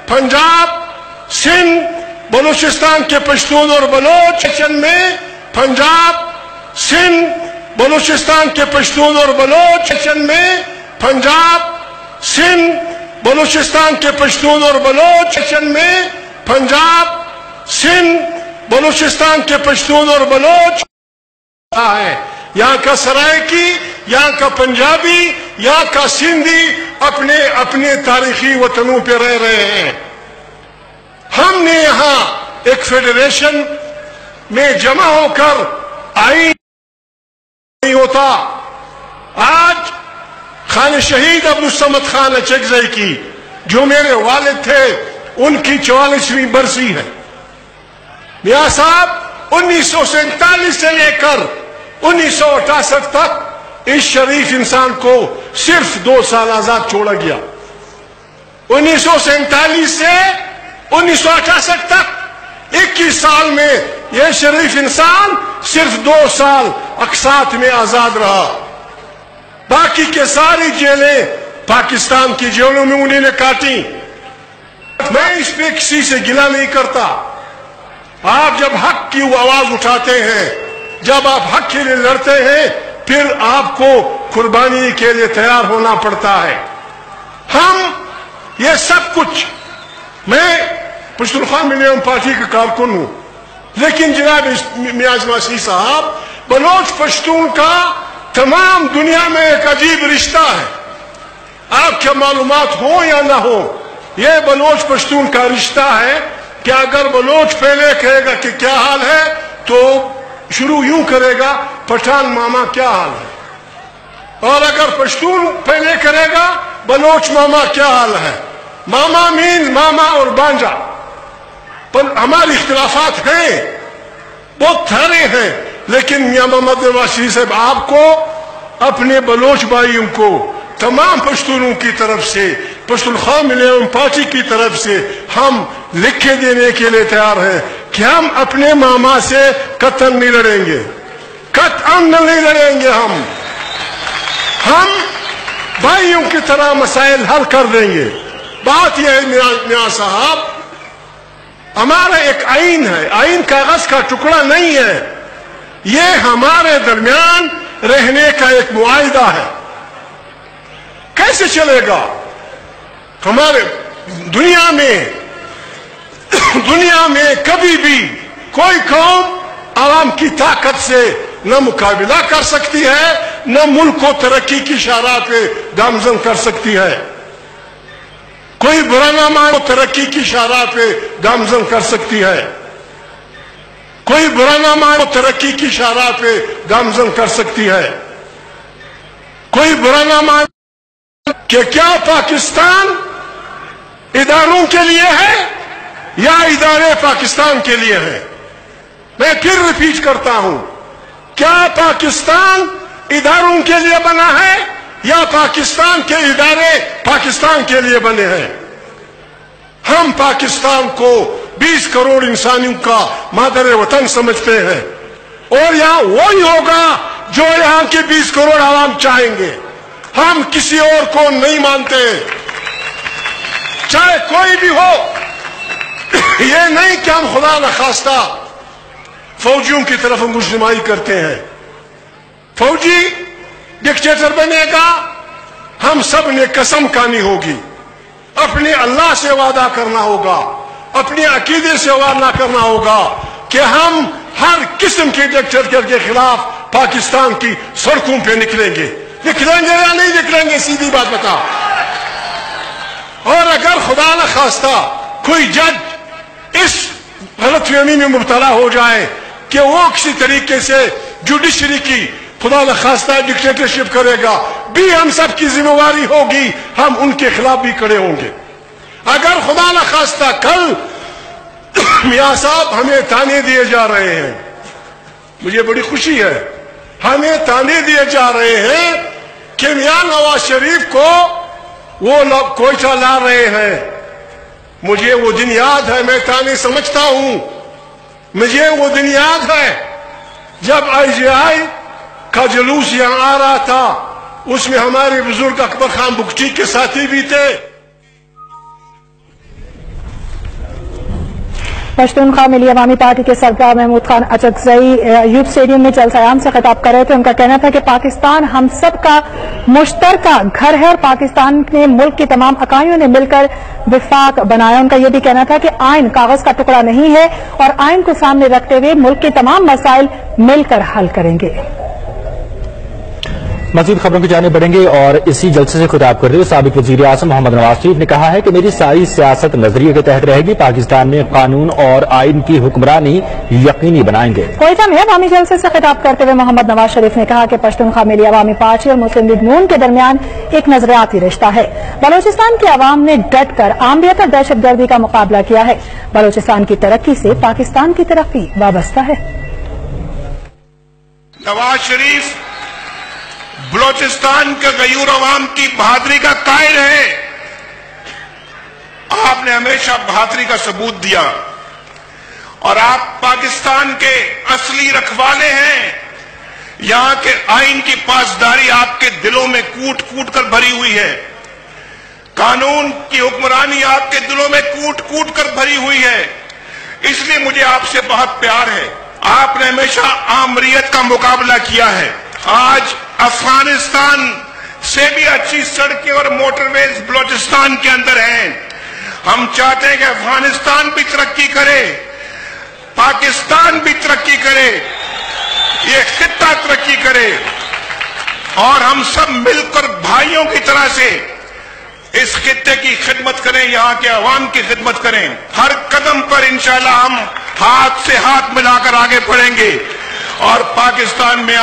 पंजाब, सिंध, बलूचिस्तान के पश्तून और बलोच में, पंजाब, सिंध, बलूचिस्तान के पश्तून और बलोच में, पंजाब, सिंध, बलूचिस्तान के पश्तून और बलोच में, पंजाब, सिंध, बलूचिस्तान के पश्तून और बलोच है। यहाँ का सरायकी, यहाँ का पंजाबी, यहाँ का सिंधी अपने अपने तारीखी वतनों पे रह रहे हैं। हमने यहाँ एक फेडरेशन में जमा होकर आईन नहीं होता। आज खान शहीद अब्दुल समद खान अचकजई की, जो मेरे वालिद थे, उनकी 44वीं बरसी है। मियां साहब 1947 से लेकर 1968 तक इस शरीफ इंसान को सिर्फ 2 साल आजाद छोड़ा गया। 1947 से 1968 तक 21 साल में यह शरीफ इंसान सिर्फ 2 साल अक्सात में आजाद रहा। बाकी के सारी जेलें पाकिस्तान की जेलों में उन्हीं ने काटी। मैं इस पे किसी से गिला नहीं करता। आप जब हक की आवाज उठाते हैं, जब आप हक के लिए लड़ते हैं, फिर आपको कुर्बानी के लिए तैयार होना पड़ता है। हम ये सब कुछ, मैं पश्तूनख्वा मिलियम पार्टी का कारकुन हूं, लेकिन जनाब मियां मसीह साहब, बलोच पश्तून का तमाम दुनिया में एक अजीब रिश्ता है। आपके मालूमात हो या ना हो, यह बलोच पश्तून का रिश्ता है कि अगर बलोच पहले कहेगा कि क्या हाल है, तो शुरू यूं करेगा, पठान मामा क्या हाल है। और अगर पश्तून पहले करेगा, बलोच मामा क्या हाल है। मामा मीन मामा और बांजा। पर हमारे इख्तिलाफात हैं, बहुत सारे हैं, लेकिन मियां मोहम्मद नवाज शरीफ साहब आपको अपने बलोच भाइयों को तमाम पश्तूनों की तरफ से, पश्तूनख्वा मिलियम पार्टी की तरफ से हम लिख के देने के लिए तैयार हैं कि हम अपने मामा से कतल नहीं लड़ेंगे, कतअन नहीं लड़ेंगे। हम भाइयों की तरह मसाइल हल कर देंगे। बात यह है मियां साहब, हमारा एक आईन है, आईन कागज का टुकड़ा नहीं है, यह हमारे दरमियान रहने का एक मुआहिदा है। कैसे चलेगा? हमारे दुनिया में कभी भी कोई कौम आवाम की ताकत से न मुकाबला कर सकती है, न मुल्क को तरक्की की शाहराह पे गामजन कर सकती है। कोई बुरा ना मानो, तरक्की की शाहराह पे गामजन कर सकती है। कोई बुरा ना मानो, तरक्की की शाहराह पे गामजन कर सकती है। कोई बुरा ना मानो कि क्या पाकिस्तान इदारों के लिए है या इदारे पाकिस्तान के लिए है। मैं फिर रिपीट करता हूं, क्या पाकिस्तान इदारों के लिए बना है या पाकिस्तान के इदारे पाकिस्तान के लिए बने हैं। हम पाकिस्तान को 20 करोड़ इंसानियों का मादर वतन समझते हैं, और यहां वही होगा जो यहां के 20 करोड़ आवाम चाहेंगे। हम किसी और को नहीं मानते, चाहे कोई भी हो। ये नहीं कि हम खुदा न खास्ता फौजियों की तरफ मुजरिमाई करते हैं। फौजी डिक्टेटर बनेगा, हम सब ने कसम खानी होगी, अपने अल्लाह से वादा करना होगा, अपने अकीदे से वादा करना होगा कि हम हर किस्म के डिक्टेटर के खिलाफ पाकिस्तान की सड़कों पे निकलेंगे। निकलेंगे या नहीं निकलेंगे, सीधी बात बता। और अगर खुदा न खास्ता कोई जज इस गलतफहमी में मुब्तला हो जाए कि वो किसी तरीके से जुडिशरी की खुदा न खास्ता डिक्टेटरशिप करेगा, भी हम सब की जिम्मेवारी होगी, हम उनके खिलाफ भी खड़े होंगे। अगर खुदा न खास्ता कल मियां साहब हमें ताने दिए जा रहे हैं, मुझे बड़ी खुशी है, हमें ताने दिए जा रहे हैं कि मियां नवाज शरीफ को वो लोग कोयटा ला रहे हैं। मुझे वो दिन याद है, मैं ताने समझता हूं, मुझे वो दिन याद है जब IGI का जुलूस यहां आ रहा था, उसमें हमारे बुजुर्ग अकबर खान बुगटी के साथी भी थे। پشتونخوا ملی عوامی پارٹی کے سربراہ محمود خان اچکزئی یوتھ اسٹیڈیم میں جلسہ عام سے خطاب کر رہے تھے. ان کا کہنا تھا کہ پاکستان ہم سب کا مشترکہ گھر ہے اور پاکستان نے ملک کی تمام اکائیوں نے مل کر وفاق بنایا. ان کا یہ بھی کہنا تھا کہ آئین کاغذ کا ٹکڑا نہیں ہے اور آئین کو سامنے رکھتے ہوئے ملک کے تمام مسائل مل کر حل کریں گے. مزید خبروں کی جانب بڑھیں گے اور اسی جلسے سے خطاب کرتے ہوئے سابق وزیر اعظم محمد نواز شریف نے کہا ہے کہ میری ساری سیاست نظریے کے تحت رہے گی. پاکستان میں قانون اور آئین کی حکمرانی یقینی بنائیں گے. کوئٹہ میں عوامی جلسے سے خطاب کرتے ہوئے محمد نواز شریف نے کہا کہ پشتونخوا ملی عوامی پارٹی اور مسلم لیگ نون کے درمیان ایک نظریاتی رشتہ ہے. بلوچستان کی عوام نے ڈٹ کر عامریت اور دہشت گردی کا مقابلہ کیا ہے. بلوچستان کی ترقی سے پاکستان کی ترقی وابستہ ہے. نواز شریف بلوچستان کے غیور عوام کی بہادری کا قائل ہے. آپ نے ہمیشہ بہادری کا ثبوت دیا اور آپ پاکستان کے اصلی رکھوالے ہیں. یہاں کے آئین کی پاسداری آپ کے دلوں میں کوٹ کوٹ کر بھری ہوئی ہے. قانون کی حکمرانی آپ کے دلوں میں کوٹ کوٹ کر بھری ہوئی ہے. اس لیے مجھے آپ سے بہت پیار ہے. آپ نے ہمیشہ آمریت کا مقابلہ کیا ہے. آج افغانستان سے بھی اچھی سڑکیں اور موٹر ویز بلوچستان کے اندر ہیں. ہم چاہتے ہیں کہ افغانستان بھی ترقی کرے, پاکستان بھی ترقی کرے, یہ خطہ ترقی کرے اور ہم سب مل کر بھائیوں کی طرح سے اس خطے کی خدمت کریں, یہاں کے عوام کی خدمت کریں. ہر قدم پر انشاءاللہ ہم ہاتھ سے ہاتھ ملا کر آگے بڑھیں گے اور پاکستان میں